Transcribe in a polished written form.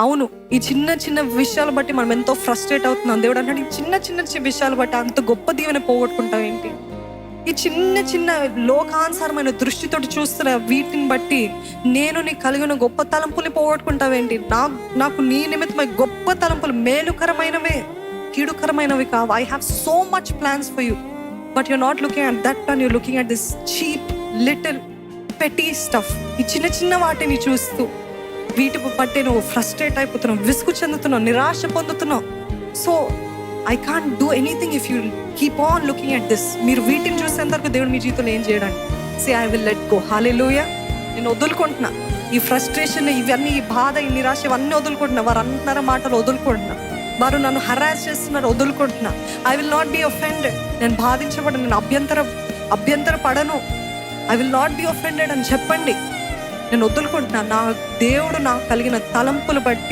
అవును, ఈ చిన్న చిన్న విషయాలు బట్టి మనం ఎంతో ఫ్రస్ట్రేట్ అవుతున్నాం. దేవుడు అంటాడు, ఈ చిన్న చిన్న విషయాలు బట్టి అంత గొప్ప దీవెన పోగొట్టుకుంటావు ఏంటి? ఈ చిన్న చిన్న లోకానుసారమైన దృష్టితోటి చూస్తున్న వీటిని బట్టి నేను నీకు కలిగిన గొప్ప తలంపుల్ని పోగొట్టుకుంటావేంటి? నాకు నీ నిమిత్తమై గొప్ప తలంపులు, మేలుకరమైనవే, కీడుకరమైనవి కావు. I have so much plans for you, but you're not looking at that and your looking at this cheap little petty stuff. ఈ చిన్న చిన్న వాటిని చూస్తూ వీటి బట్టి నువ్వు ఫ్రస్ట్రేట్ అయిపోతున్నావు, విసుగు చెందుతున్నావు, నిరాశ పొందుతున్నావు. So I can't do anything if you keep on looking at this. మీరు వీటిని చూసేంత వరకు దేవుడు మీ జీవితంలో ఏం చేయడానికి? Say I will let go. Hallelujah. నేను వదులుకుంటున్నా ఈ ఫ్రస్ట్రేషన్, ఇవన్నీ, ఈ బాధ, ఈ నిరాశ, ఇవన్నీ వదులుకుంటున్నా. వారు అంటున్నారా మాటలు వదులుకుంటున్నా. వారు నన్ను హరాస్ చేస్తున్నారు, వదులుకుంటున్నా. I will not be offended. నేను బాధించబడను, నేను అభ్యంతర పడను. I will not be offended అని చెప్పండి. నేను వదులుకుంటున్నా. నా దేవుడు నాకు కలిగిన తలంపులు బట్టి